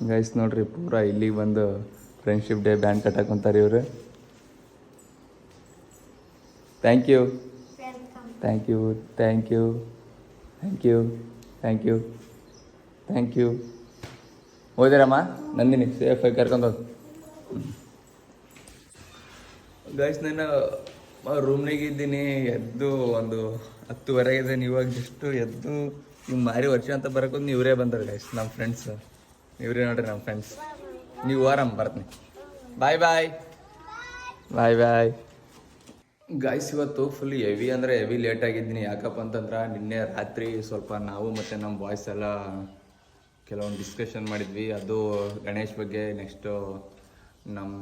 Guys ನೋಡ್ರಿ ಪೂರಾ ಇಲ್ಲಿಗೆ ಬಂದು ಫ್ರೆಂಡ್ಶಿಪ್ ಡೇ ಬ್ಯಾಂಡ್ ಕಟ್ಟಾಕೊಂತಾರೆ ಇವರು. Thank you thank you thank you thank you thank you thank you. ಹೋದಿರಮ್ಮ ನಂದಿನಿ ಸೇಫಾಗಿ ಕರ್ಕೊಂಡು ಹೋಗಿ. ಗೈಸ್ ನಾನು ರೂಮ್ನಾಗ ಇದ್ದೀನಿ, ಎದ್ದು ಒಂದು 10:30 ಇದ್ದೀನಿ. ಇವಾಗ ಜಸ್ಟು ಎದ್ದು ಈಗ ಮಾರಿ ವರ್ಷ ಅಂತ ಬರೋಕೋದು ಇವರೇ ಬಂದಾರೆ ಗೈಸ್, ನಮ್ಮ ಫ್ರೆಂಡ್ಸ್ ಇವರೇ ನೋಡ್ರಿ ನಮ್ಮ ಫ್ರೆಂಡ್ಸ್. ನೀವು ಆರಾಮ್ ಬರ್ತೀನಿ. ಬಾಯ್ ಬಾಯ್ ಬಾಯ್ ಬಾಯ್. ಗೈಸ್ ಇವತ್ತು ಫುಲ್ ಹೆವಿ ಅಂದರೆ ಹೆವಿ ಲೇಟ್ ಆಗಿದ್ದೀನಿ. ಯಾಕಪ್ಪ ಅಂತಂದ್ರೆ ನಿನ್ನೆ ರಾತ್ರಿ ಸ್ವಲ್ಪ ನಾವು ಮತ್ತು ನಮ್ಮ ಬಾಯ್ಸ್ ಎಲ್ಲ ಕೆಲವೊಂದು ಡಿಸ್ಕಷನ್ ಮಾಡಿದ್ವಿ. ಅದು ಗಣೇಶ್ ಬಗ್ಗೆ. ನೆಕ್ಸ್ಟು ನಮ್ಮ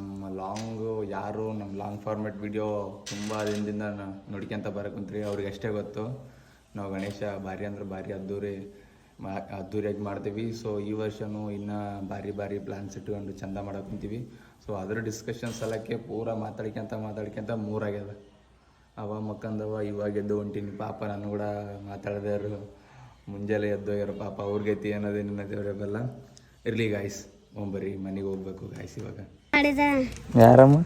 ನಮ್ಮ ಲಾಂಗ್ ಫಾರ್ಮೆಟ್ ವಿಡಿಯೋ ತುಂಬ ದಿನದಿಂದ ನೋಡ್ಕೊಂತ ಬರೋಕುಂತ್ರಿ. ಅವ್ರಿಗೆ ಅಷ್ಟೇ ಗೊತ್ತು ನಾವು ಗಣೇಶ ಭಾರಿ ಅಂದ್ರೆ ಭಾರಿ ಅದ್ದೂರಿಯಾಗಿ ಮಾಡ್ತೀವಿ. ಸೊ ಈ ವರ್ಷವೂ ಇನ್ನೂ ಭಾರಿ ಪ್ಲ್ಯಾನ್ಸ್ ಇಟ್ಕೊಂಡು ಚಂದ ಮಾಡಕ್ಕಂತೀವಿ. ಸೊ ಅದರ ಡಿಸ್ಕಷನ್ಸ್ ಎಲ್ಲಕ್ಕೆ ಪೂರ ಮಾತಾಡ್ಕೊಂತ ಮೂರಾಗ್ಯದ. ಅವ ಮಕ್ಕಂದವ ಇವಾಗ ಎದ್ದು ಹೊಂಟೀನಿ. ಪಾಪ ನಾನು ಕೂಡ ಮಾತಾಡಿದವರು ಮುಂಜಾನೆ ಎದ್ದೋಗ್ಯಾರ ಪಾಪ. ಅವ್ರಿಗೈತಿ ಅನ್ನೋದೇ ನಿನ್ನ ದೇವ್ರೆ ಬಲ್ಲ. ಇರಲಿ ಗಾಯ್ಸ್, ಬರ್ರಿ ಮನೆಗೆ ಹೋಗ್ಬೇಕು ಗಾಯ್ಸ್. ಇವಾಗ ಯಾರಮ್ಮ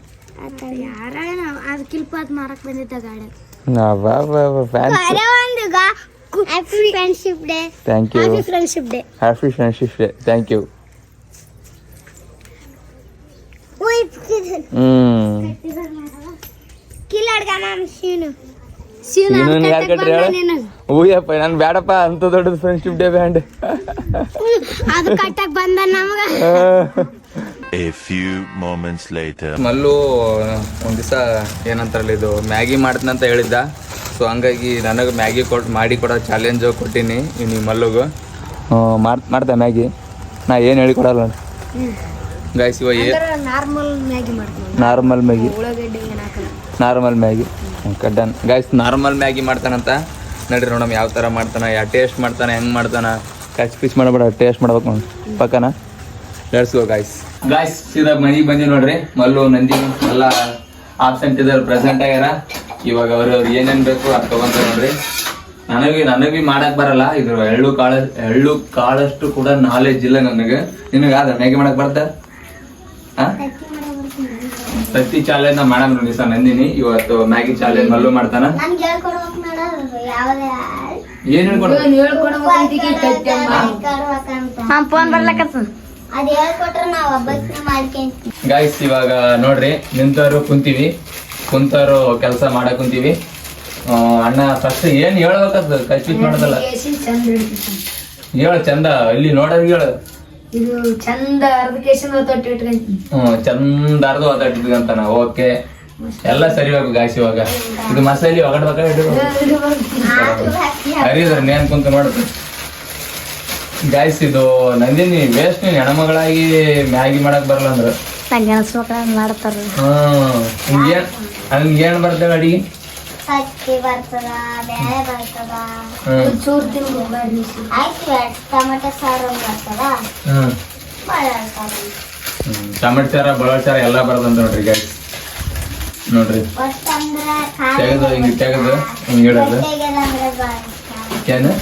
ಮಾರಕ್ ಬಂದಿದ್ದ ಗಾಡಿ. Thank you. Happy friendship day. Thank you. ಊಯಪ್ಪ ನಾನು ಬೇಡಪ್ಪ ಅಂತ ದೊಡ್ಡದು ಫ್ರೆಂಡ್ಶಿಪ್ ಡೇ ಬ್ಯಾಂಡ್. ಮಲ್ಲು ಒಂದ್ ದಿವಸ ಏನಂತಾರಲ್ಲ ಇದು ಮ್ಯಾಗಿ ಮಾಡ್ತೀನಂತ ಹೇಳಿದ್ದ. ಸೊ ಹಂಗಾಗಿ ನನಗೆ ಮ್ಯಾಗಿ ಮಾಡಿ ಕೊಡೋ ಚಾಲೆಂಜು ಕೊಟ್ಟೀನಿ ನೀವು ಮಲ್ಲುಗೂ. ಮಾಡ್ದೆ ಮ್ಯಾಗಿ, ನಾ ಏನು ಹೇಳಿಕೊಡಲ್ಲ ಗೈಸ್. ಇವಾಗ ನಾರ್ಮಲ್ ಮ್ಯಾಗಿ ಕಡ್ಡನ್ ಗೈಸ್. ನಾರ್ಮಲ್ ಮ್ಯಾಗಿ ಮಾಡ್ತಾನಂತ. ನಡ್ರಿ ನೋಡಮ್ ಯಾವ ಥರ ಮಾಡ್ತಾನೆ, ಟೇಸ್ಟ್ ಮಾಡ್ತಾನೆ, ಹೆಂಗೆ ಮಾಡ್ತಾನೆ. ಕಚ್ ಪೀಸ್ ಮಾಡಬೇಡ, ಟೇಸ್ಟ್ ಮಾಡ್ಬೇಕು ನೋಡಿ ಪಕ್ಕನ. Let's go guys. ಸೀದಾ ಮನೆಗೆ ಬಂದಿ ನೋಡ್ರಿ. ಮಲ್ಲು ನಂದಿನಿ ಎಲ್ಲ ಆಬ್ಸೆಂಟ್ ಇದ್ದಾರೆ, ಪ್ರೆಸೆಂಟ್ ಆಗ್ಯಾರ. ಇವಾಗ ಅವ್ರು ಏನೇನು ಬೇಕು ಅದು ತಗೊಂತ ನೋಡ್ರಿ. ನನಗೆ ಮಾಡಕ್ ಬರಲ್ಲ. ಇದು ಎಳ್ಳು ಕಾಳಷ್ಟು ಕೂಡ ನಾಲೆಜ್ ಇಲ್ಲ ನನಗೆ. ನಿನಗೆ ಆದ ಮ್ಯಾಗಿ ಮಾಡಕ್ ಬರ್ತ? ಪ್ರತಿ ಚಾಲೆಂಜ್ ಮಾಡಮ್ ನೋಡಿ ಸರ್ ನಂದಿನಿ. ಇವತ್ತು ಮ್ಯಾಗಿ ಚಾಲೆಂಜ್ ಮಲ್ಲು ಮಾಡ್ತಾನ. ಏನ್ ಗೈಸ್ ಇವಾಗ ನೋಡ್ರಿ ನಿಂತವ್ರು ಕುಂತವ್ರು ಕೆಲಸ ಮಾಡಕ್ ಕುಂತೀವಿ. ಅಣ್ಣ ಫಸ್ಟ್ ಏನ್ ಹೇಳ್ಬೇಕದ್ ಕನ್ಫ್ಯೂಸ್ ಮಾಡೋದಲ್ಲ. ಹೇಳ ಚಂದ ಇಲ್ಲಿ ನೋಡೋದ್ ಹೇಳು. ಚಂದ ಚಂದ ಅರ್ಧ ಒತ್ತಾಟಿದ್ಕಂತಾನ. ಓಕೆ ಎಲ್ಲ ಸರಿ ಹೋಗು ಗಾಯ್ಸ್. ಇವಾಗ ಇದು ಮಸಾಲೆ ಹರಿದ್ರ ನೇನ್ ಕುಂತ ನೋಡುತ್ತೆ ಗಾಯ್ಸ್. ಇದು ನಂದಿನಿ ವೇಸ್ಟ್. ನೀನ್ ಹೆಣ್ಮಗಳಾಗಿ ಮ್ಯಾಗಿ ಮಾಡಕ್ ಬರಲ್ಲ ಅಂದ್ರ ಮಾಡ್ತಾರ. ಏನ್ ಬರ್ತೇವೆ ಅಡಿಗೆ? ಟೊಮೆಟೊ ಸಾರ ಬಳ್ಳಾರಿ ಸಾರ ಎಲ್ಲ ಬರ್ತಂತ ನೋಡ್ರಿ ಗಾಯ್ಸ್. ನೋಡ್ರಿ ತೆಗೆದು ಹಿಂಗೆ ಇಡೋದು. ಏನು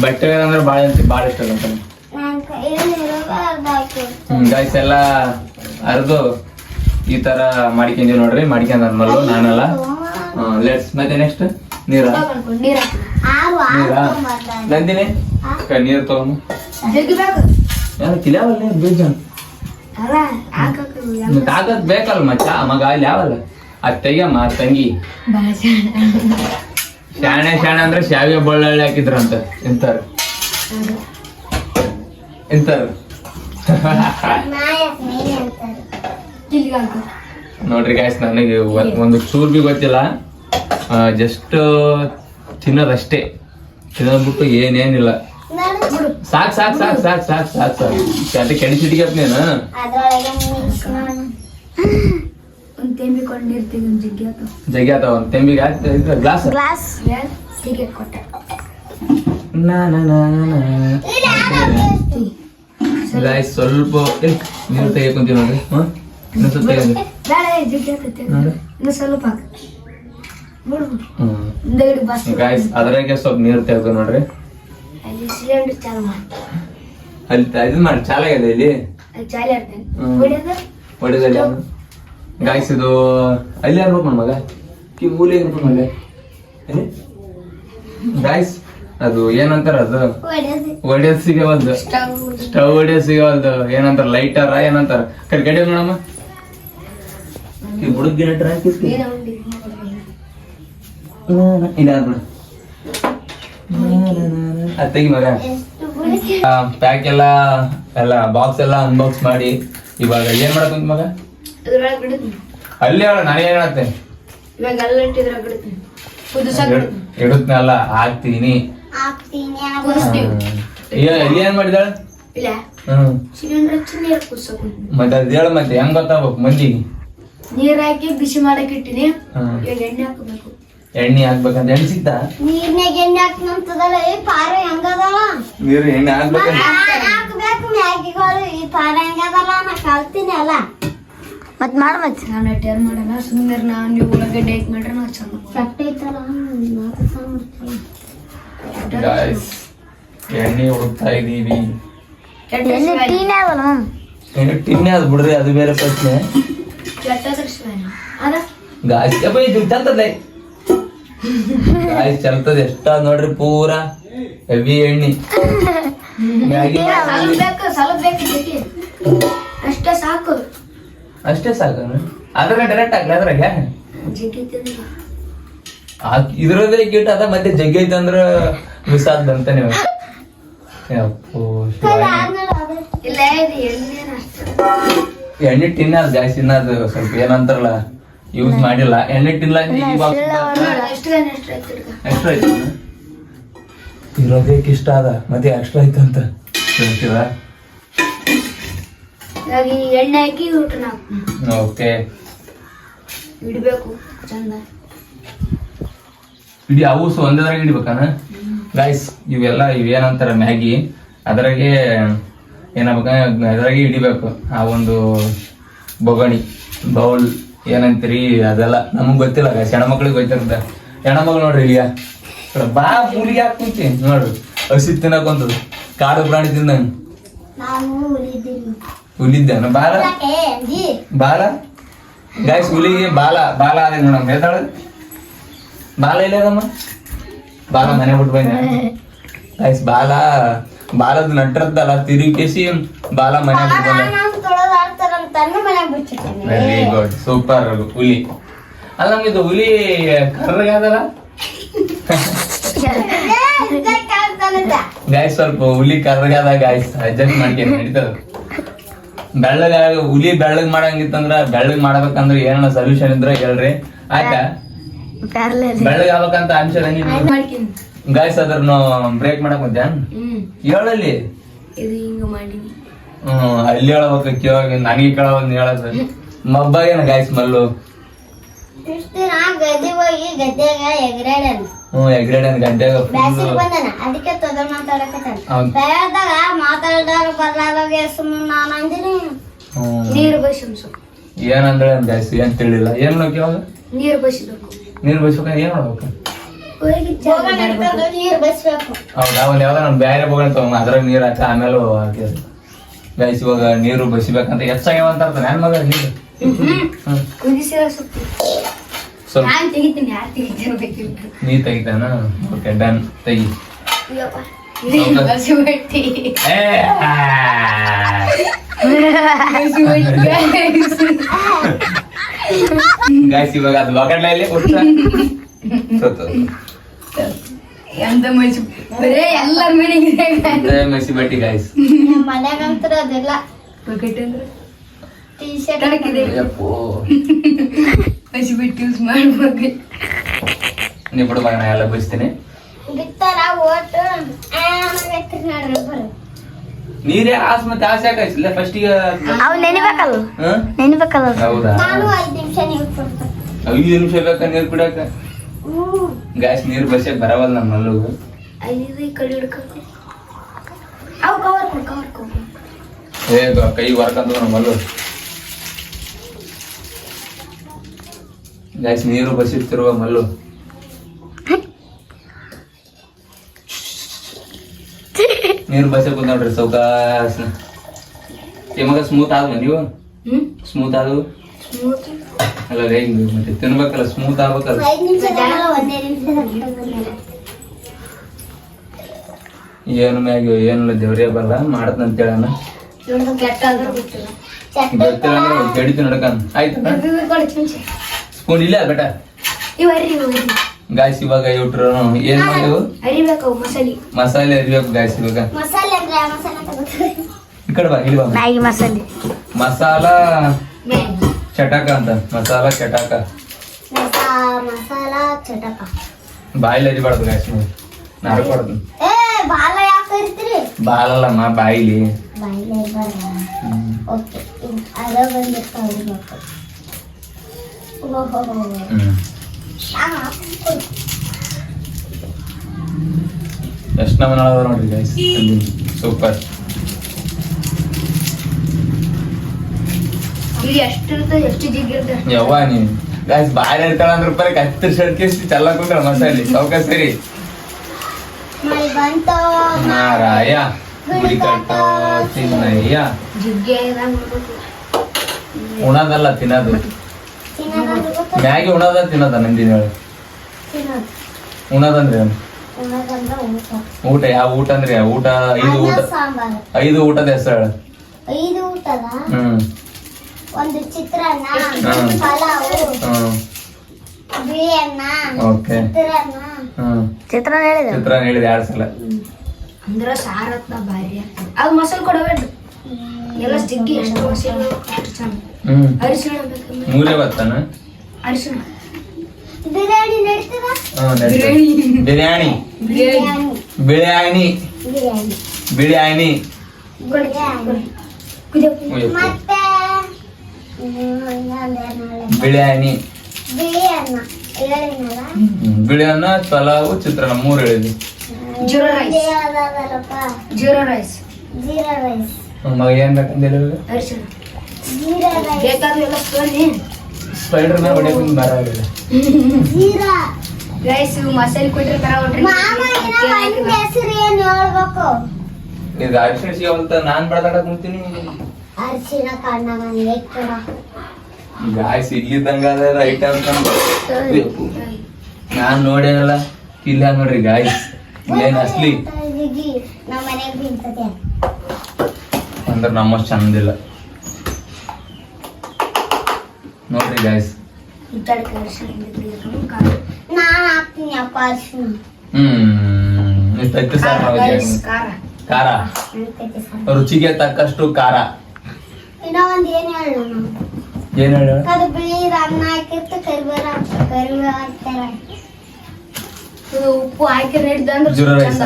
ಬಟ್ಟೆ ಅಂದ್ರೆ ಭಾಳ ಇಷ್ಟ ಅಂತ ಗಾಯ್ಸ್. ಎಲ್ಲ ಅರ್ದು ಈ ತರ ಮಾಡ್ಕೊಂಡೀವಿ ನೋಡ್ರಿ. ಮಾಡ್ಕೊಂಡ್ ಮಲ್ಲು ನಾನೆಲ್ಲ. ಲೆಟ್ಸ್ ಮತ್ತೆ ನೆಕ್ಸ್ಟ್ ನೀರಾ ನಂದಿನಿ ನೀರು ತಗೊಂಡು ಕಿಲ್ಯಾವಲ್ಲ ಬೀಜ ತಾಕತ್ ಬೇಕಲ್ಲ ಮಗ ಅಲ್ಲಿ ಯಾವಲ್ಲ ಅದ್ ತೆಗಿಯಮ್ಮ ತಂಗಿ. ಶಾಣೆ ಅಂದ್ರೆ ಶಾವಿಗೆ ಬಳ್ಳಳ್ಳಿ ಹಾಕಿದ್ರಂತ ಇಂತಾರ ನೋಡ್ರಿ ಗಾಯ್ಸ್. ನನಗೆ ಒಂದು ಚೂರ್ ಬಿ ಗೊತ್ತಿಲ್ಲ. ಜಸ್ಟ್ ತಿನ್ನೋದಷ್ಟೇ. ತಿನ್ನೋದ್ಬಿಟ್ಟು ಏನೇನಿಲ್ಲ. ಸಾಕ್ ಅದೇ ಕೆಡಿಸಿಟ್ಗೆ ನೀನು. ಜಗ್ಗಿ ಆತ ಒಂದ್ ತೆಂಬಿಗೆ ಗ್ಲಾಸ್ ಗಾಯ್ಸ್. ಸ್ವಲ್ಪ ನೀರು ತೆಗಿಕೊಂತೀವಿ ನೋಡ್ರಿ. ಗಾಯ್ಸ್ ಅದ್ರಾಗೆ ಸ್ವಲ್ಪ ನೀರು ತೆಗೆದು ನೋಡ್ರಿ. ಅಲ್ಲಿ ಇದು ಮಾಡಿ ಚಾಲಾಗಿದೆ ಇಲ್ಲಿ ಚಾಲಿ ಆಡ್ತೇನೆ ಹೊಡೆದಲ್ಲಿ ಗಾಯ್ಸ್ ಇದು ಅಲ್ಲಿ ಆಗ್ಬೇಕು ಮಗ ಮೂಲೆ ಇರ್ಬೇಕು ಮಗ ಗಾಯ್ಸ್ ಅದು ಏನಂತಾರ ಅದು ಒಡೆದ್ ಸಿಗವಲ್ದು ಸ್ಟವ್ ಒಡೆದ್ ಸಿಗವಲ್ದು ಏನಂತಾರ ಲೈಟರ್ ಏನಂತಾರ ಕಡೆ ನೋಡಮ್ಮ ಬುಡಕ್ ಗಿನಟ್ರ ಇಲ್ಲ ಅತ್ತಗಿ ಮಗ ಪ್ಯಾಕ್ ಎಲ್ಲ ಬಾಕ್ಸ್ ಎಲ್ಲ ಅನ್ಬಾಕ್ಸ್ ಮಾಡಿ ಇವಾಗ ಏನ್ ಮಾಡಕ್ ಮಗ ಅಲ್ಲಿ ಹೇಳ ನಾನು ಏನ್ ಹೇಳ್ತೇನೆ ಇಡುತ್ತಲ್ಲ ಹಾಕ್ತೀನಿ ಏನ್ ಮಾಡಿದಾಳ ಮತ್ತೆ ಅದ್ ಹೇಳ ಮತ್ತೆ ಹೆಂಗ್ ಗೊತ್ತಾಗ್ಬೇಕು ಮಂದಿಗೆ ನೀರ್ ಹಾಕಿ ಬಿಸಿ ಮಾಡಕ್ ಇಟ್ಟಿನಿ ಎಣ್ಣೆ ಹಾಕಬೇಕು ಎಣ್ಣೆ ಹಾಕ್ಬೇಕಂತ ಎಣ್ಣೆ ಸಿಗ್ತಾ ನೀರ್ನಾಗ ಎಣ್ಣೆ ಹಾಕ್ನಂತದಲ್ಲ ಈ ಪಾರ ಹೆಂಗದಲ್ಲ ನೀರು ಎಣ್ಣೆ ಹಾಕ್ಬೇಕಂತ ಹಾಕ್ಬೇಕು ಮ್ಯಾಗಿಗಳು ಈ ಪಾರ ಹೆಂಗದಲ್ಲ ನಾ ಕಲ್ತೀನಿ ಅಲ್ಲ ಮತ್ ಮಾಡ್ಬೇಕು ನಾನು ಟೇರ್ ಮಾಡಲ್ಲ ಸುಮ್ಮನೆ ನಾನು ನೀವು ಒಳಗಡೆ ಹೇಗ್ ಮಾಡ್ರೆ ನಾವು ಚಂದ ಕಟ್ಟ ಐತಲ್ಲ ಗಾಯ್ಸ್ ಎಣ್ಣೆ ಹುಡುಕ್ತಾ ಇದೀವಿ ಟಿನ್ನೆ ಅದು ಬಿಡ್ರಿ ಅದು ಬೇರೆ ಪ್ರಶ್ನೆ ಗಾಯ್ಸ್ ಇದು ಚಲ್ತದೆ ಗಾಯ್ಸ್ ಚಲ್ತದೆ ಎಷ್ಟ ನೋಡ್ರಿ ಪೂರಾ ಹೆವಿ ಎಣ್ಣೆ ಅಷ್ಟೇ ಸಾಕು ಅಷ್ಟೇ ಸಾಕು ಅದ್ರಾಗ ಡೈರೆಕ್ಟ್ ಆಗ್ಲಿ ಅದ್ರಾಗ ಇದ್ರದೇ ಗಿಟ್ ಅದ ಮತ್ತೆ ಜಗ್ಗಿ ಐತಂದ್ರ ಮಿಸ್ ಆದಂತ ನೀವು ಎಣ್ಣೆ ಟಿನ್ನ ಅದು ಜಾಸ್ತಿ ಅದು ಸ್ವಲ್ಪ ಏನಂತಾರಲ್ಲ ಯೂಸ್ ಮಾಡಿಲ್ಲ ಎಣ್ಣೆ ಟಿನ್ಲ ಎಕ್ಸ್ಟ್ರಾ ಐತಿ ಇರೋದೇಕ್ ಇಷ್ಟ ಅದ ಮತ್ತೆ ಎಕ್ಸ್ಟ್ರಾ ಐತಂತ ಹೇಳ್ತೀರಾ ಎಣ್ಣೆ ಹಾಕಿ ಓಕೆ ಇಡಬೇಕು ಚಂದ ಇಡೀ ಅವು ಒಂದೇದ್ರಾಗ ಇಡ್ಬೇಕಾನ ಗೈಸ್ ಇವೇನಂತಾರ ಮ್ಯಾಗಿ ಅದ್ರಾಗೆ ಏನಾಗ್ಬೇಕ ಅದ್ರಾಗೆ ಹಿಡಿಬೇಕು ಆ ಒಂದು ಬೊಗಣಿ ಬೌಲ್ ಏನಂತೀರಿ ಅದೆಲ್ಲ ನಮಗ್ ಗೊತ್ತಿಲ್ಲ ಗೈಸ್ ಹೆಣ್ಮಕ್ಳಿಗೆ ಗೊತ್ತಿರುತ್ತೆ ಹೆಣ್ಮಕ್ಳು ನೋಡ್ರಿ ಈಗ ಬಾ ಮೂಲಿಗೆ ಹಾಕ್ತಿ ನೋಡ್ರಿ ಹಸಿ ತಿನ್ನಕೊಂತದ ಕಾಡು ಪ್ರಾಣಿ ತಿಂದಂಗ ಹುಲಿದ್ದೇನ ಬಾಲ ಬಾಲ ಗೈಸ್ ಹುಲಿಗೆ ಬಾಲ ಅದೇ ನೋಡಮ್ಮ ಹೇಳ್ತಾಳ ಬಾಲ ಇಲ್ಲದಮ್ಮ ಬಾಲ ಮನೆ ಬಿಟ್ಟು ಬಂದ ಗೈಸ್ ಬಾಲದ ನಟ್ರದ್ದಲ್ಲ ತಿರುಗಿಸಿ ಬಾಲ ಮನೆ ಬಿಟ್ಟು ಬಂದ ವೆರಿ ಗುಡ್ ಸೂಪರ್ ಹುಲಿ ಅಲ್ಲ ನಮ್ದು ಹುಲಿ ಕರ್ರಗಾದಲ್ಲ ಗಾಯ್ಸ್ ಸ್ವಲ್ಪ ಹುಲಿ ಕರ್ರಗಾದ ಗಾಯ್ಸ್ ಅಡ್ಜಸ್ಟ್ ಮಾಡ್ಕೊಂಡು ನಡೀತದ ಹುಲಿ ಬೆಳ್ಳಗ್ ಮಾಡಂಗಿತ್ತಂದ್ರ ಬೆಳ್ಳಗ್ ಮಾಡ್ಬೇಕಂದ್ರ ಏನ ಸೊಲ್ಯೂಷನ್ ಇದ್ರ ಹೇಳ್ರಿ ಆಯ್ತಾ ಬೆಳ್ಳಗ್ ಆಗ್ಬೇಕಂತ ಅನ್ಸದ ಗಾಯ್ಸ್ ಅದ್ರ ಬ್ರೇಕ್ ಮಾಡಕ್ ಮುಂದೆ ಹೇಳಲ್ಲಿ ಅಲ್ಲಿ ಹೇಳಬೇಕು ಕೇಳೋಗಿ ನನಗೆ ಕೇಳೋದ್ ಹೇಳೋದು ಮಬ್ಬಾಗೇನ ಗಾಯ್ಸ್ ಮಲ್ಲು ಎಗ್ರೇಡನ್ ಗಡ್ಡೆಗ ಏನಂದ್ರೆ ಗಾಯ್ಸ್ ಏನ್ ತಿಳಿಲ್ಲ ಏನ್ ನೋಡ್ಕಿ ಅವಾಗ ನೀರ್ ಬಸ್ಬೇಕು ಏನ್ ಮಾಡ್ಬೇಕು ಹೌದಾ ಒಂದ್ ಯಾವ್ದ ನಾನು ಬೇರೆ ಬೋಗಣಿ ತಗೊಂಡ ಅದ್ರಾಗ ನೀರ್ ಹಾಕ ಆಮೇಲೆ ಗಾಯ್ಸ್ ಇವಾಗ ನೀರು ಬಸಿಬೇಕಂತ ಹೆಚ್ಚಾಗ್ಯಾವ ಅಂತ ಅರ್ಥ ನನ್ ಮಗ ನೀರು ಸ್ವಲ್ಪ ನೀ ತೆಗಿತಾನ ಓಕೆ ಡನ್ ತೆಗಿ ಗಾಯ್ಸ್ ಇವಾಗ ಅದು ಬಗಡ್ಲಲ್ಲಿ ಮಸಿ ಬಟ್ಟಿ ಗಾಯ್ಸ್ ಮನ್ಯಾಗಂತರ ಅದೆಲ್ಲ ಬಿಟ್ಟು ಯೂಸ್ ಮಾಡ್ಬೇಕು ನೀ ಬಿಡು ಮಗ ನಾ ಎಲ್ಲ ಬಯಸ್ತೀನಿ ನೀರೇ ಆಸ್ ಮತ್ತೆ ಆಸೆ ಯಾಕಾಯ್ಸಿಲ್ಲ ಫಸ್ಟಿಗೆ ಹೌದಾ 5 ನಿಮಿಷ ಬೇಕಾ ನೀರ್ ಕುಡಿಯಾಕ ಗಾಯ್ಸ್ ನೀರ್ ಬಸ್ಸಕ್ ಬರವಲ್ಲ ನಮ್ಮ ಮಲ್ಲುಗ ಕೈ ವರ್ಕಂತ ನಮ್ಮ ಮಲ್ಲು ಗಾಯ್ಸ್ ನೀರು ಬಸಿರ್ತಿರುವ ಮಲ್ಲು ನೀರು ಬಸ್ಸಕ್ಕೆ ನೋಡ್ರಿ ಸೌಕಾಸ ಮಗ ಸ್ಮೂತ್ ಆದ್ವ ನೀವು ಸ್ಮೂತ್ ಆದವು ಅಲ್ಲ ಹೆಂಗ್ ಮತ್ತೆ ತಿನ್ಬೇಕಲ್ಲ ಸ್ಮೂತ್ ಆಗ್ಬೇಕಲ್ಲ 5 ನಿಮಿಷ ಒಂದೇ ನಿಮಿಷ ಏನು ಮ್ಯಾಗ ಏನಿಲ್ಲ ದೇವ್ರೇ ಬಲ್ಲ ಮಾಡತ್ನಂತ ಹೇಳಣ ಗೊತ್ತಿಲ್ಲ ಗಡಿತು ನಡ್ಕನ್ ಆಯ್ತಾ ಸ್ಪೂನ್ ಇಲ್ಲ ಬೇಟ ಗಾಯ್ಸ್ ಇವಾಗ ಇಟ್ರು ಏನ್ ಮಾಡ್ತೇವು ಮಸಾಲೆ ಅರಿಬೇಕು ಗಾಯ್ಸ್ ಇವಾಗ ಈ ಕಡೆ ಬಾ ಇಲ್ಲಿ ಬಾ ಮ್ಯಾಗಿ ಮಸಾಲೆ ಮಸಾಲ ಚಟಾಕ ಅಂತ ಮಸಾಲ ಚಟಾಕ ಮಸಾಲ ಚಟಕ ಬಾಯಿಲಿ ಅರಿಬಾರ್ದು ಗಾಯ್ಸ್ ನೀವು ನಾರ್ಬಾರ್ದು ಬಾಲ ಯಾಕೆ ಇರ್ತೀರಿ ಬಾಲಲ್ಲಮ್ಮ ಬಾಯಿಲಿ ಬಾಯಿಲೆ ಓಕೆ ಅದ ಬಂದಿರ್ತಾವ ಎಷ್ಟು ನಮ್ಮನ ನೋಡ್ರಿ ಗೈಸ್ ಸೂಪರ್ ಯವ್ವ ನೀ ಗೈಸ್ ಬಾಯಿಲಿ ಇರ್ತಾಳ ಅಂದ್ರ ರೂಪಾಯಿ ಕತ್ತರ ಶರ್ಟ್ ಚಲ್ಲ ಕುಂದ್ರ ಮಸಾಲೆ ಅವಕಾಶ ಸರಿ ಮಾರಾಯ ಗುಡಿ ಕಟ್ಟ ಚಿನ್ನಯ್ಯ ಉಣದಲ್ಲ ತಿನ್ನೋದು ಮ್ಯಾಗಿ ಉಣದ ತಿನ್ನದ ನಂದಿನ ಹೇಳಿ ಉಣದಂದ್ರೆ ಊಟ ಯಾವ ಊಟ ಅಂದ್ರೆ ಊಟ ಐದು ಊಟದ ಹೆಸರು ಹೇಳ 5 ಊಟದ ಒಂದು ಚಿತ್ರಾನ್ನ ಹ್ಮ್. ಪಲಾವು ಬಿರಿಯನ್ನ ಓಕೆ ಚಿತ್ರಾನ್ನ ಹೇಳಿದೆ ಚಿತ್ರಾನ್ನ ಹೇಳಿದೆ 2 ಸಲ ಅಂದ್ರ ಸಾರತ್ನ ಭಾರಿ ಅದು ಮಸಾಲೆ ಕೊಡಬೇಡ ಎಲ್ಲ ಸಿಗ್ಗಿ ಎಷ್ಟು ಮಸಾಲೆ ಅಷ್ಟು ಚಂದ ಅರಿಶಿಣ ಬೇಕಂದ್ರೆ ಮೂರೇ ಬತ್ತಾನ ಅರಿಶಿಣ ಬಿರಿಯಾನಿ ನಡೀತದ ಬಿರಿಯಾನಿ ಬಿರಿಯಾನಿ ಬಿರಿಯಾನಿ ಬಿರಿಯಾನಿ ಬಿರಿಯಾನಿ ಮತ್ತೆ ಬಿರಿಯಾನಿ ಬಿರಿಯನ್ನ ಹೇಳಿನಲ್ಲ ಬಿರಿಯಾನ ಪಲಾವು ಚಿತ್ರಾನ್ನ 3 ಹೇಳಿದ್ವಿ jeera rice jeera rice jeera rice ಮಗ ಏನ್ ಬೇಕಂತ ಹೇಳಿದ್ರೆ ಅರಿಶಿಣ ಜೀರಾ ರೈಸ್ ಬೇಕಾದ್ರೆ ಎಲ್ಲ ತೊಗೊಂಡು ಸ್ಪೈಡರ್ ಮ್ಯಾನ್ ಹೊಡಿಯೋಕೆ ಬರಲ್ಲ ಜೀರಾ ರೈಸ್ ಮಸಾಲೆ ಕೊಟ್ಟಿರ್ತಾರ ನೋಡ್ರಿ ಮಾಮ ಇನ್ನ ಹೆಸರು ಏನು ಹೇಳ್ಬೇಕು ಇದು ಅರಿಶಿಣ ಸಿಗವಂತ ನಾನ್ ಬಡದಾಡಕ್ ಮುಂತೀನಿ ಅರಿಶಿಣ ಕಣ್ಣ ನನಗೆ ಕೊಡ ಗಾಯ್ಸ್ ಇಲ್ಲಿದ್ದಂಗ ಐಟಮ್ ನಾನ್ ನೋಡೇನಲ್ಲ ಇಲ್ಲ ನೋಡ್ರಿ ಗಾಯ್ಸ್ ಇಲ್ಲೇನ್ ಅಸ್ಲಿ ನಮ್ಮ ಮನೆಗೆ ಬೀಳ್ತದೆ ಅಂದ್ರೆ ನಮ್ಮಷ್ಟು ಚಂದಿಲ್ಲ ನೋಡ್ರಿ ಗಾಯ್ಸ್ ಇದ್ದಾಡಕ್ಕೆ ಅರಿಶಿಣ ನಾನು ಹಾಕ್ತೀನಿ ಅಪ್ಪ ಅರಿಶಿಣ ಇಷ್ಟು ಸಾರ್ ಖಾರ ಖಾರ ಅನ್ಕೈತಿ ಸರ್ ರುಚಿಗೆ ತಕ್ಕಷ್ಟು ಖಾರ ಇನ್ನೂ ಒಂದು ಏನು ಹೇಳು ಏನ್ ಹೇಳ ಅದು ಬಿಳಿ ಅನ್ನ ಹಾಕಿರ್ತು ಕರಿಬೇವು ಹಾಕ್ತಾರೆ ಇದು ಉಪ್ಪು ಹಾಕಿ ರೆಡ್ದ ಅಂದ್ರೆ ಜೀರಾ ರೈಸ್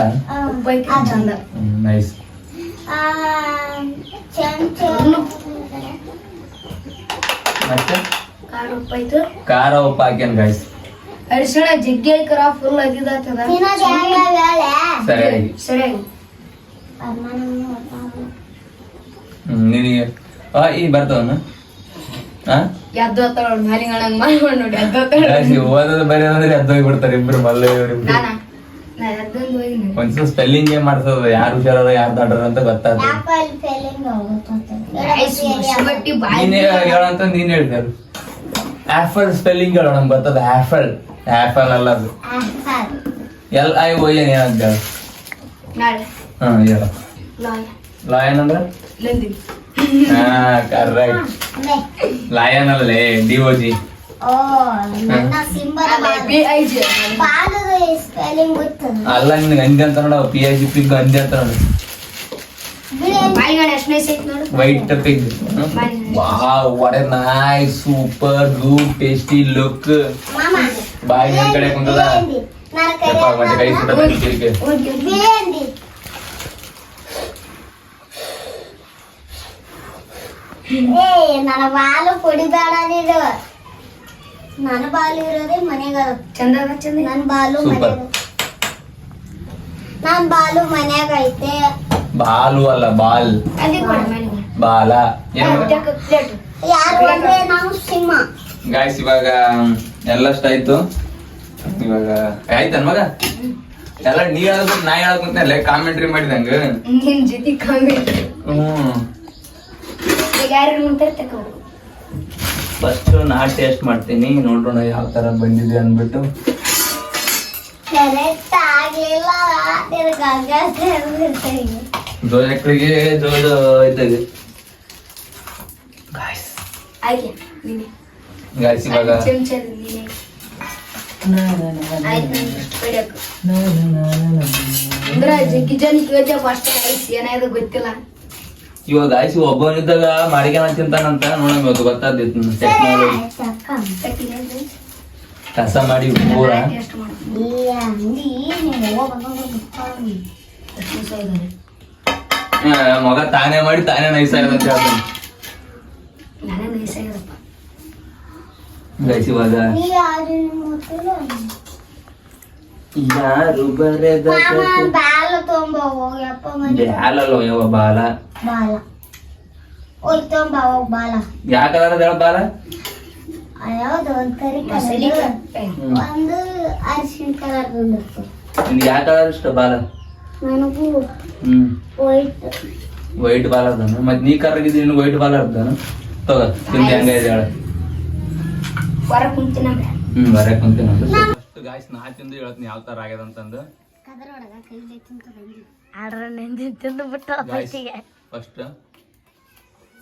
ಉಪ್ಪು ಹಾಕಿ ಚಂದ ನೈಸ್ ಚಮಚ ಮತ್ತೆ ಖಾರ ಉಪ್ಪು ಆಯ್ತು ಖಾರ ಉಪ್ಪು ಹಾಕ್ಯಾನ ಗಾಯ್ಸ್ ಅರಿಶಿಣ ಜಗ್ಗಿ ಹಾಕಿರ ಫುಲ್ ಆಗಿದಾಗ್ತದ ತಿನ್ನೋದು ಯಾವ್ಯಾವ ಸರಿಯಾಗಿ ಸರಿಯಾಗಿ ನಿನಗೆ ಈ ಬರ್ತಾವನ ಎದ್ದು ಹೋಗ್ತಾಳ ನೋಡಿ ಮಾಲಿಂಗಣ್ಣಂಗ್ ಮಾಡಿ ನೋಡಿ ಎದ್ದು ಹೋಗ್ತಾಳ ಓದೋದು ಬರೆಯೋದಂದ್ರೆ ಎದ್ದೋಗಿ ಬಿಡ್ತಾರೆ ಇಬ್ರು ಮಲ್ಲ ಇವ್ರಿಬ್ರು ನಾ ಎದ್ದೊಂದು ಹೋಗಿನಿ ಒಂದ್ಸಲ ಸ್ಪೆಲ್ಲಿಂಗ್ ಏನ್ ಮಾಡ್ತದ ಯಾರು ಹುಷಾರದ ಯಾರು ದಡ್ಡರ ಅಂತ ಗೊತ್ತಾಗ್ತದೆ ಆಪಲ್ ಫೀಲಿಂಗ್ ರೈಸ್ ಮಸ್ಮಟ್ಟಿ ಬಾಯಿ ನೀನೇ ಹೇಳಂತ ನೀನ್ ಹೇಳ್ತಾರೆ ಆಫಲ್ ಸ್ಪೆಲ್ಲಿಂಗ್ ಹೇಳೋ ನಮ್ಗೆ ಬರ್ತದ ಆಫಲ್ ಆಫಲ್ ಅಲ್ಲ ಅದು LION ಏನಂತ ಹೇಳ ನಾಳೆ ಹೇಳ ಲಾಯ ಲಾಯನ್ ಅಂದ್ರ ಲಂದಿನಿ ಕರೆಕ್ಟ್ ಲಾಯನ್ ಅಲ್ಲೇ DOG ಓ ನನ್ನ ಸಿಂಬಲ್ BIG ಬಾಲದ ಸ್ಪೆಲ್ಲಿಂಗ್ ಗೊತ್ತದ ಅಲ್ಲ ನಿನ್ಗೆ ಅಂದೆ ಅಂತ ನೋಡ PIG ಪಿಗ್ ಅಂದೆ ಅಂತ ನೋಡು ಮಾಲಿಂಗಣ್ಣ ಎಷ್ಟು ನೈಸ್ ಐತಿ ನೋಡು white pig wow what A nice super good tasty look ಮಾಮ ಬಾಯಿ ನಿನ್ ಕಡೆ ಕುಂತದ ನಾನು ಯಪ್ಪ, ಮತ್ತೆ ಕೈ ಸುಟ್ಟ ತಿರ್ಗಿ ಬಿರಿಯಾನಿ ಏ ನನ್ನ ಬಾಲು ಕುಡಿಬೇಡ ನೀನು ನನ್ನ ಬಾಲು ಇರೋದೇ ಮನೆಗ ಚಂದ ಅದ ಚಂದ ನನ್ನ ಬಾಲು Super. ಮನೆಗ ನನ್ನ ಬಾಲು ಮನ್ಯಾಗ ಐತೆ ಬಾಲು ಅಲ್ಲ ಬಾಲ್ ಅಲ್ಲಿ ಕೊಡು ಮಾಲಿಂಗಣ್ಣ ಬಾಲ ಏನು ಪ್ಲೇಟ್ ಯಾರು ಅಂದ್ರೆ ನಾವು ಸಿಂಹ ಗಾಯ್ಸ್ ಇವಾಗ ಎಲ್ಲಷ್ಟು ಆಯ್ತು ಇವಾಗ ಆಯ್ತನ್ ಮಗ ಎಲ್ಲ ನೀ ಹೇಳ್ಬಿಟ್ಟು ನಾ ಹೇಳಕ್ಕಂತಲ್ಲ ಕಾಮೆಂಟ್ರಿ ಮಾಡಿದಂಗ. ನಿನ್ ಜೊತೆ ಕಾಮೆಂಟ್ ಈಗ ಯಾರು ಮುಂತಾರೆ ತಗೋಬೇಕು. ಫಸ್ಟ್ ನಾ ಟೇಸ್ಟ್ ಮಾಡ್ತೀನಿ, ನೋಡೋಣ ಯಾವ ತರ ಬಂದಿದೆ ಅಂದ್ಬಿಟ್ಟು. ಕರೆಕ್ಟ್ ಆಗ್ಲಿಲ್ಲ ಜೋಜಕ್ಳಿಗೆ ಜೋಜ ಇದ್ದಾಗ ಆಯ್ಕೆ ನೀನೆ ಗಾಯ್ಸ್ ಇವಾಗ ಚಮಚದ ನೀನೆ ಆಯ್ತು ಬಿಡಬೇಕು ಅಂದ್ರೆ ಜಗ್ಗಿ ಜನಕ್ಕೆ ಇವತ್ತೇ ಫಸ್ಟ್ ಆಯ್ತು ಏನಾಯ್ತು ಗೊತ್ತಿಲ್ಲ. ಇವಾಗ ಗಾಯ್ಸ್ ಒಬ್ಬನಿದ್ದಾಗ ಮಾಡಿಗೆ ತಿಂತಾನಂತ ನೋಡೋಣ ಇವತ್ತು ಗೊತ್ತಾದಿತ್ತು ಟೆಕ್ನಾಲಜಿ. ಕಸ ಮಾಡಿ ಪೂರ ಟೇಸ್ಟ್ ಮಾಡ್ತೀನಿ ಮಗ ತಾನೇ ಮಾಡಿ ತಾನೇ ನೈಸ್ ಆಗಿದೆ ಅಂತ ಹೇಳ್ತಾನೆ ನಾನೇ ನೈಸ್ ಆಗ್ಯದಪ್ಪ. ಗಾಯ್ಸ್ ಇವಾಗ ಯಾರು ಬರೆದ ಬಾಲ ತೊಂಬ ಹೋಗ್ಯಪ್ಪ ಬ್ಯಾಲಲ್ಲ ಯಾವ ಬಾಲ ಬಾಲ ಹೋಗಿ ತೊಂಬ ಹೋಗ್ ಬಾಲ. ಯಾವ ಕಲರ್ ಅದ ಬಾಲ? ಯಾವ್ದು ಒಂದ್ ಕರಿ ಮಸಾಲೆ ಕಲರ್ ಒಂದು ಅರಿಶಿನ ಕಲರ್ ಬಂದಿತ್ತು. ನಿನ್ಗೆ ಯಾವ ಕಲರ್ ಇಷ್ಟ ಬಾಲ? ನನಗೂ ವೈಟ್ ವೈಟ್ ಬಾಲ್ ಅದಾನ. ಮತ್ ನೀ ಕರ್ಗಿದ್ ನಿನ್ ವೈಟ್ ಬಾಲ್ ಅರ್ದಾನ ತಗ ತಿಂದ ಹೆಂಗ ಇದೆ ಹೇಳ. ಹೊರ ಕುಂತಿನ ಬರಕ್ ಕುಂತೀನಿ ಫಸ್ಟ್ ಗಾಯ್ಸ್ ನಾ ತಿಂದು ಹೇಳ್ತೀನಿ ಯಾವ ತರ ಆಗ್ಯದ ಅಂತಂದು. ಕದರೊಳಗ ಕೈಲಿ ತಿಂತ ಬಂದಿ ಆಡ್ರ ನೆಂದಿ ತಿಂದು ಬಿಟ್ಟು ಫಸ್ಟಿಗೆ ಫಸ್ಟ್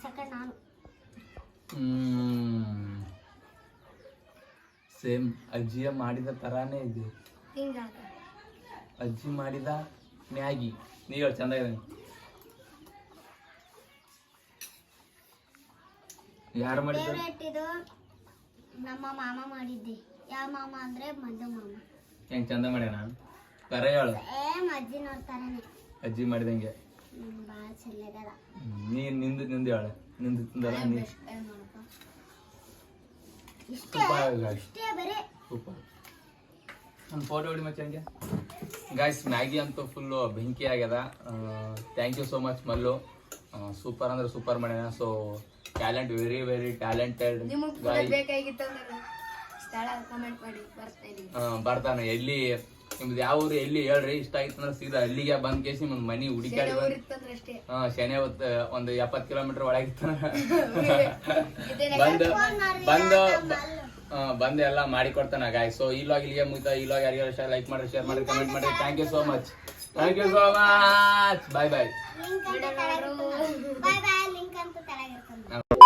ಸೆಕೆಂಡ್ ನಾನು ಸೇಮ್ ಅಜ್ಜಿಯ ಮಾಡಿದ ತರಾನೇ ಇದೆ. ಹಿಂಗಾಗ ಅಜ್ಜಿ ಮಾಡಿದ ಮ್ಯಾಗಿ ನೀ ಹೇಳಿ ಚಂದ ಇದೆ. ಯಾರು ಮಾಡಿದ? ಫೇವ್ರೇಟ್ ಇದು ನಮ್ಮ ಮಾಮ ಮಾಡಿದ್ದೆ. ಯಾವ ಮಾಮ ಅಂದ್ರೆ ಮದ್ದು ಮಾಮ. ಹೆಂಗ್ ಚಂದ ಮಾಡ್ಯಾನ? ಕರೆ ಹೇಳು. ಅಜ್ಜಿ ನೋಡ್ತಾರನೆ ಅಜ್ಜಿ ಮಾಡಿದಂಗೆ ಬಾಳ ಚೆಲ್ಲಗದ. ನೀ ನಿಂದು ಹೇಳು. ನಿಂದು ತಿಂದಲ್ಲ ನೀ ಇಷ್ಟೇ ಬರೀ ಸೂಪರ್. ಒಂದು ಫೋಟೋ ಹೊಡಿ ಮಚ್ಚ ಹಂಗೆ. ಗಾಯ್ಸ್ ಮ್ಯಾಗಿ ಅಂತೂ ಫುಲ್ಲು ಬೆಂಕಿ ಆಗ್ಯದ. Thank you so much Mallu. Super ಅಂದ್ರೆ ಸೂಪರ್ ಮಾಡ್ಯಾನ. So talent, very very talented guy. ಬೇಕಾಗಿತ್ತಂದ್ರೆ ಸ್ಥಳ ಕಮೆಂಟ್ ಮಾಡಿ ಬರ್ತೀನಿ. ಬರ್ತಾನೆ. ಎಲ್ಲಿ ನಿಮ್ದು ಯಾವ ಊರು ಎಲ್ಲಿ ಹೇಳ್ರಿ, ಇಷ್ಟ ಆಯ್ತು ಅಂದ್ರೆ ಸೀದಾ ಅಲ್ಲಿಗೆ ಬಂದ್ ಕೇಸಿ ನಿಮ್ದು ಮನಿ ಹುಡುಕಾಡಿ ಬಂದ್ ಅಷ್ಟೇ ಶನಿ ಹೊತ್ತು ಒಂದು 70 ಕಿಲೋಮೀಟರ್ ಒಳಗಿತ್ತ ಬಂದು ಎಲ್ಲ ಮಾಡಿ ಕೊಡ್ತಾನ ಗಾಯ್. ಸೊ ಈ ಲಾಗ್ ಇಲ್ಲಿಗೆ ಮುಗಿತಾ. ಈ ಲಾಗ್ ಯಾರಿಗಾರ ಲೈಕ್ ಮಾಡಿ, ಶೇರ್ ಮಾಡಿ, ಕಮೆಂಟ್ ಮಾಡಿ. Thank you so much. Bye bye. Link ಅಂತ ತೆಳಗಿರ್ತದೆ.